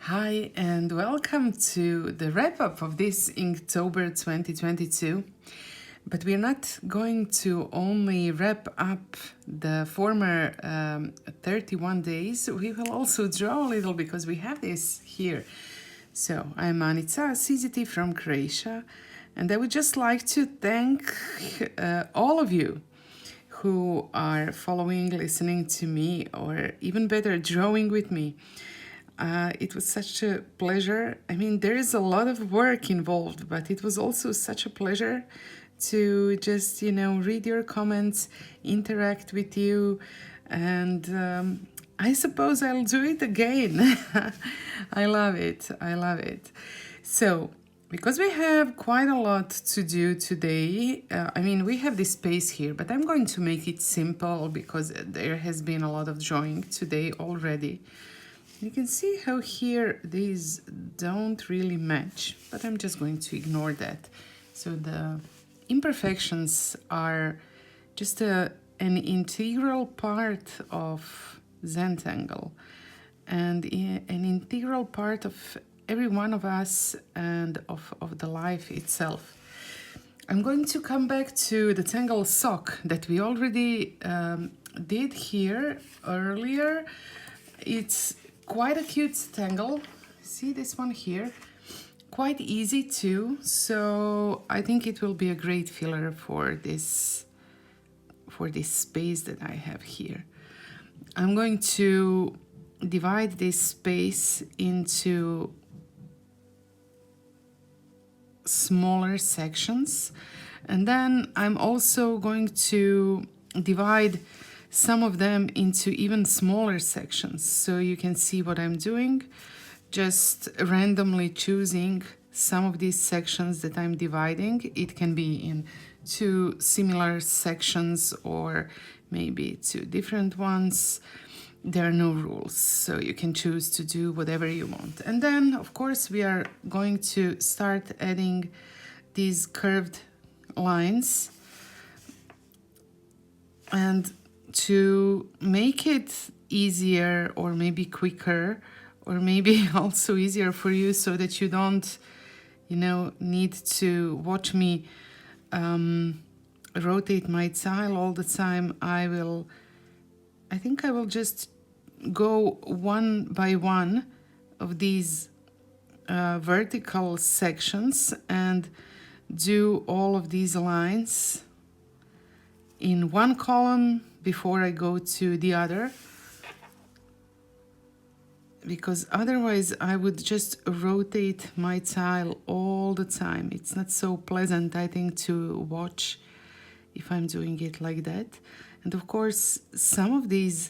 Hi and welcome to the wrap-up of this Inktober 2022. But we're not going to only wrap up the former 31 days, we will also draw a little because we have this here. So I'm Anica CZT from Croatia, and I would just like to thank all of you who are following, listening to me, or even better, drawing with me. It was such a pleasure. I mean, there is a lot of work involved, but it was also such a pleasure to just, read your comments, interact with you, and I suppose I'll do it again. I love it. I love it. So, because we have quite a lot to do today, we have this space here, but I'm going to make it simple because there has been a lot of drawing today already. You can see how here these don't really match, but I'm just going to ignore that. So the imperfections are just an integral part of Zentangle and an integral part of every one of us and of the life itself. I'm going to come back to the tangle sock that we already did here earlier. It's quite a cute tangle. See this one here? Quite easy too, so I think it will be a great filler for this space that I have here. I'm going to divide this space into smaller sections, and then I'm also going to divide some of them into even smaller sections, so you can see what I'm doing, just randomly choosing some of these sections that I'm dividing. It can be in two similar sections or maybe two different ones. There are no rules, so you can choose to do whatever you want. And then, of course, we are going to start adding these curved lines. And to make it easier or maybe quicker or maybe also easier for you so that you don't, need to watch me rotate my tile all the time, I think I will just go one by one of these vertical sections and do all of these lines in one column before I go to the other, because otherwise I would just rotate my tile all the time. It's not so pleasant, I think, to watch if I'm doing it like that. And of course, some of these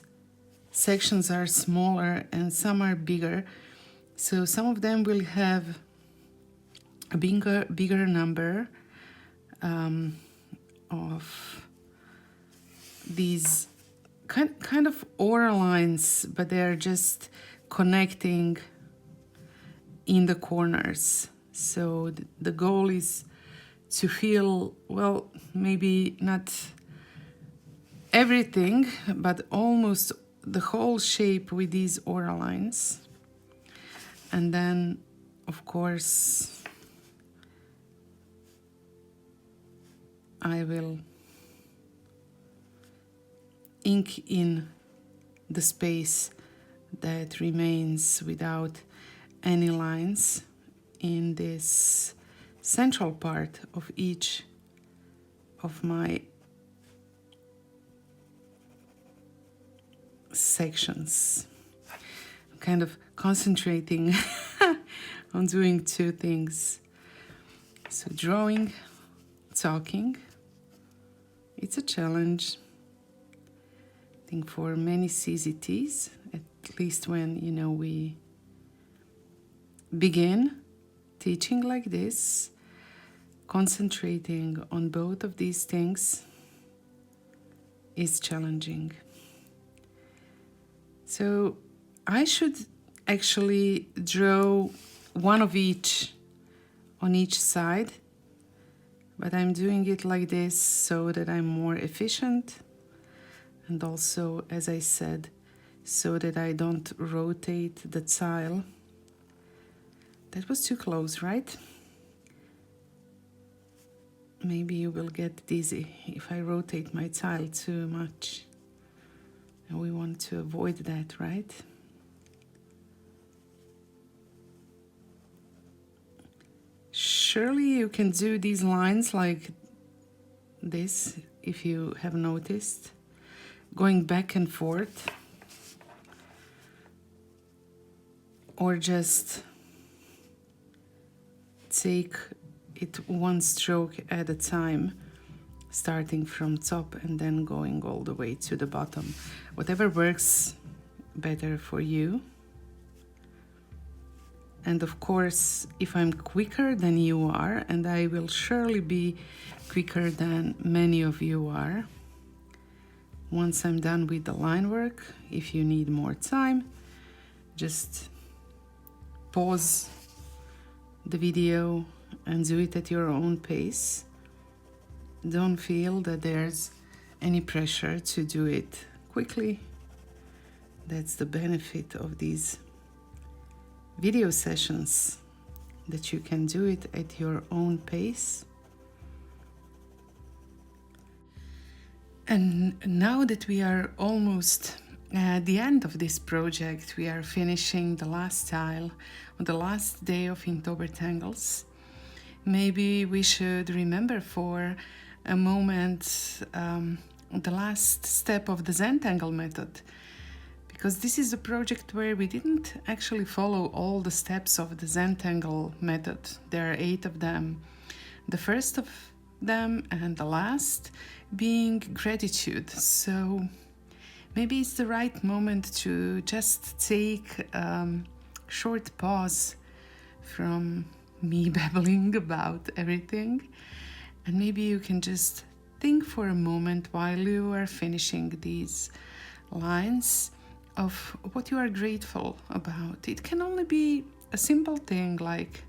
sections are smaller and some are bigger, so some of them will have a bigger number of these kind of aura lines, but they're just connecting in the corners. So the goal is to feel, well, maybe not everything, but almost the whole shape with these aura lines. And then, of course, I will ink in the space that remains without any lines in this central part of each of my sections. I'm kind of concentrating on doing two things. So drawing, talking, it's a challenge. I think for many CZTs, at least when, we begin teaching like this, concentrating on both of these things is challenging. So I should actually draw one of each on each side, but I'm doing it like this so that I'm more efficient, and also, as I said, so that I don't rotate the tile That was too close, right? Maybe you will get dizzy if I rotate my tile too much. And we want to avoid that, right? Surely you can do these lines like this, if you have noticed, going back and forth, or just take it one stroke at a time, starting from top and then going all the way to the bottom. Whatever works better for you. And of course, if I'm quicker than you are, and I will surely be quicker than many of you are, once I'm done with the line work, if you need more time, just pause the video and do it at your own pace. Don't feel that there's any pressure to do it quickly. That's the benefit of these video sessions, that you can do it at your own pace. And now that we are almost at the end of this project, we are finishing the last tile on the last day of Inktober Tangles. Maybe we should remember for a moment the last step of the Zentangle method, because this is a project where we didn't actually follow all the steps of the Zentangle method. There are 8 of them. The first of them and the last being gratitude. So maybe it's the right moment to just take a short pause from me babbling about everything, and maybe you can just think for a moment while you are finishing these lines of what you are grateful about. It can only be a simple thing like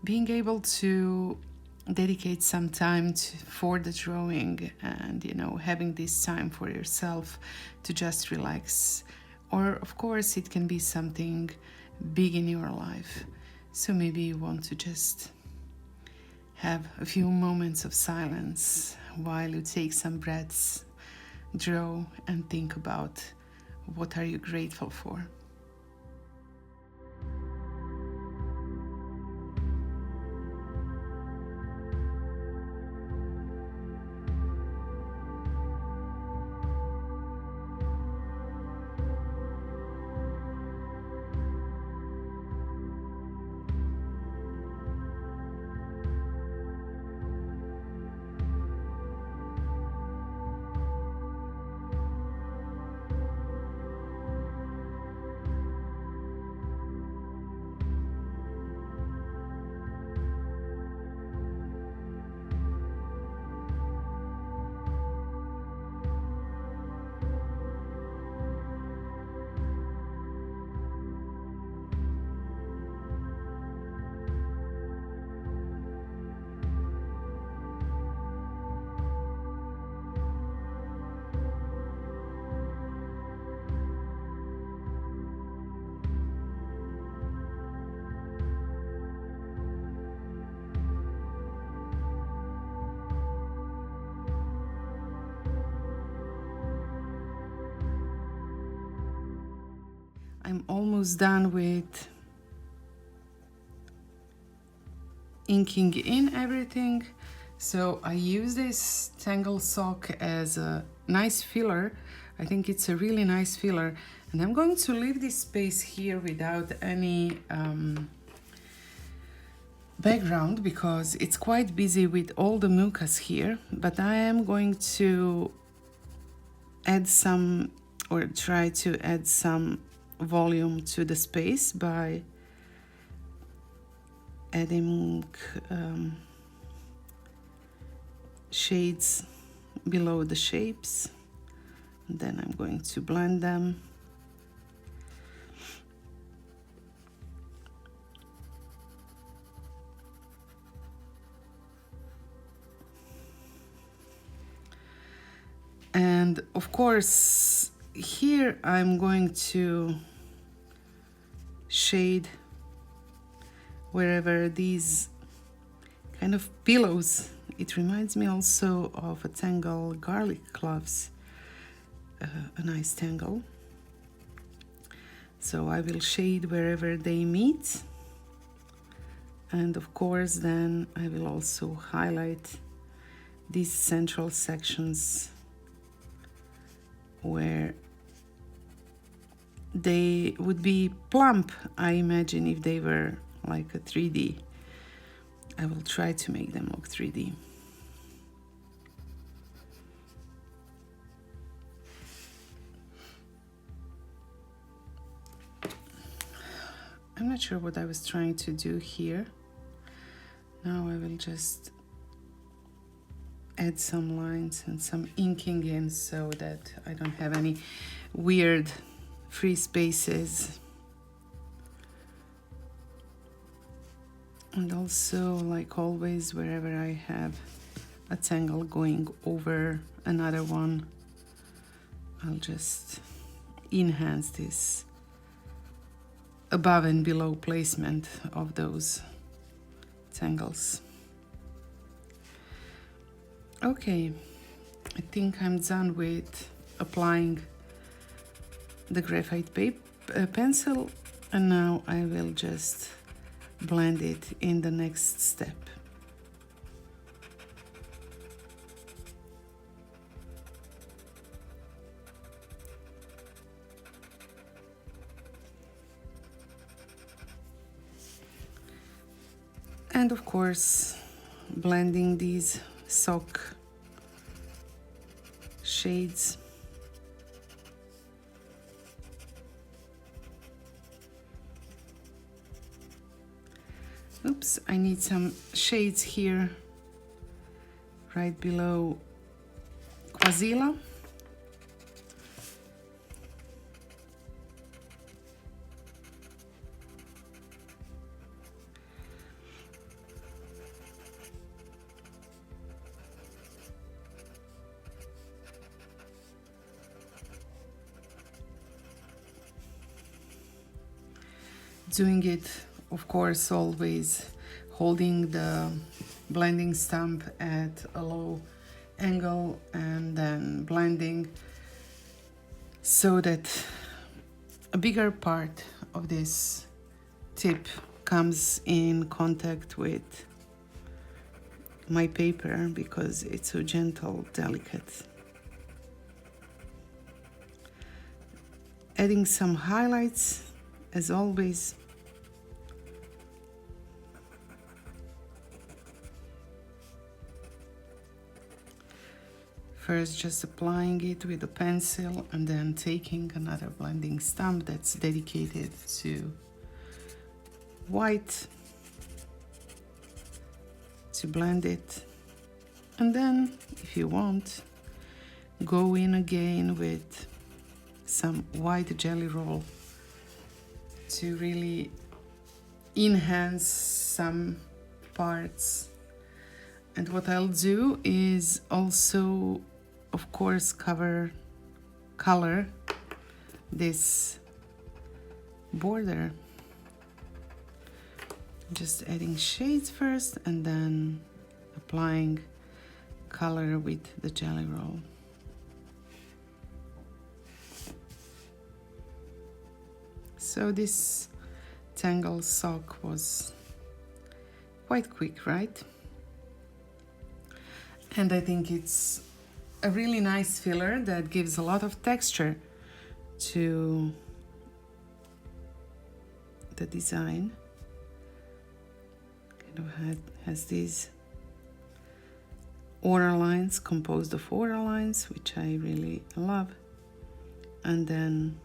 being able to dedicate some time for the drawing, and having this time for yourself to just relax. Or of course it can be something big in your life. So maybe you want to just have a few moments of silence while you take some breaths, draw, and think about what are you grateful for. I'm almost done with inking in everything. So I use this Tangle sock as a nice filler. I think it's a really nice filler. And I'm going to leave this space here without any background because it's quite busy with all the mucus here. But I am going to add some, or try to add some volume to the space by adding shades below the shapes. And then I'm going to blend them. And of course, here I'm going to shade wherever these kind of pillows. It reminds me also of a Tangle garlic cloves, a nice tangle. So I will shade wherever they meet, and of course then I will also highlight these central sections where they would be plump, I imagine, if they were like a 3D. I will try to make them look 3D. I'm not sure what I was trying to do here. Now I will just add some lines and some inking in so that I don't have any weird free spaces. And also, like always, wherever I have a tangle going over another one, I'll just enhance this above and below placement of those tangles. Okay, I think I'm done with applying the graphite pencil, and now I will just blend it in the next step. And of course, blending these sock shades. Oops, I need some shades here right below Quasila. Doing it, of course, always holding the blending stump at a low angle and then blending so that a bigger part of this tip comes in contact with my paper because it's so gentle, delicate. Adding some highlights as always. First just applying it with a pencil and then taking another blending stump that's dedicated to white to blend it. And then, if you want, go in again with some white jelly roll to really enhance some parts. And what I'll do is also, of course, color this border. Just adding shades first and then applying color with the jelly roll. So this tangle sock was quite quick, right? And I think it's a really nice filler that gives a lot of texture to the design. Kind of has these order lines, composed of order lines, which I really love. And then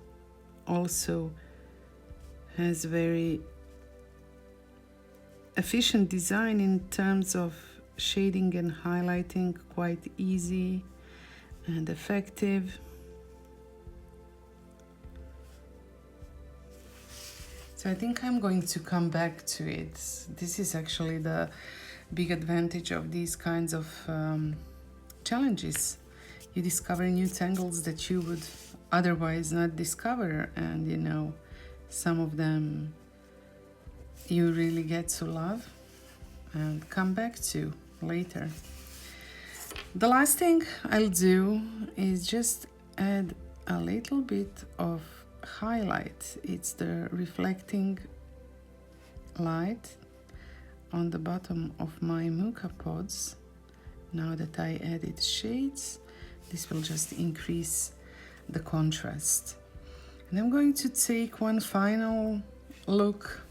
also has very efficient design in terms of shading and highlighting, quite easy and effective. So I think I'm going to come back to it. This is actually the big advantage of these kinds of challenges. You discover new tangles that you would otherwise not discover, and you know, some of them you really get to love and come back to later. The last thing I'll do is just add a little bit of highlight. It's the reflecting light on the bottom of my Muka pods. Now that I added shades, this will just increase the contrast. And I'm going to take one final look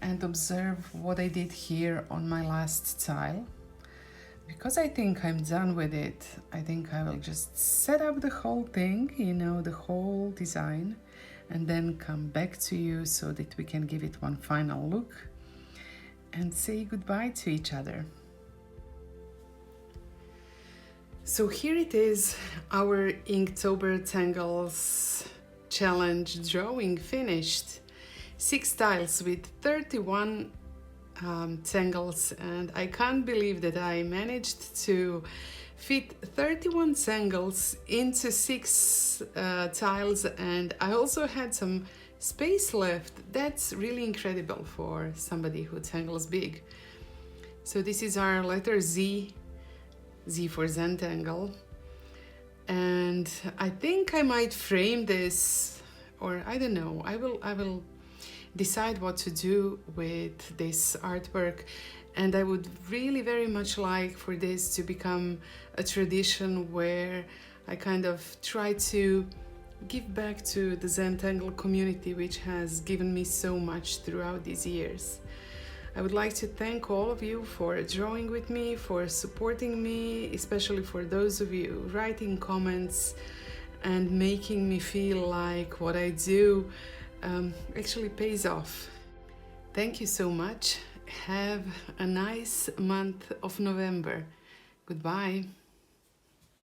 and observe what I did here on my last tile. Because I think I'm done with it, I think I will just set up the whole thing, you know, the whole design, and then come back to you so that we can give it one final look and say goodbye to each other. So here it is, our Inktober Tangles challenge drawing finished. 6 tiles with 31 tangles, and I can't believe that I managed to fit 31 tangles into 6 tiles, and I also had some space left. That's really incredible for somebody who tangles big. So this is our letter Z for Zentangle, and I think I might frame this, or I don't know, I will decide what to do with this artwork, and I would really very much like for this to become a tradition where I kind of try to give back to the Zentangle community, which has given me so much throughout these years. I would like to thank all of you for drawing with me, for supporting me, especially for those of you writing comments and making me feel like what I do actually pays off. Thank you so much. Have a nice month of November. Goodbye.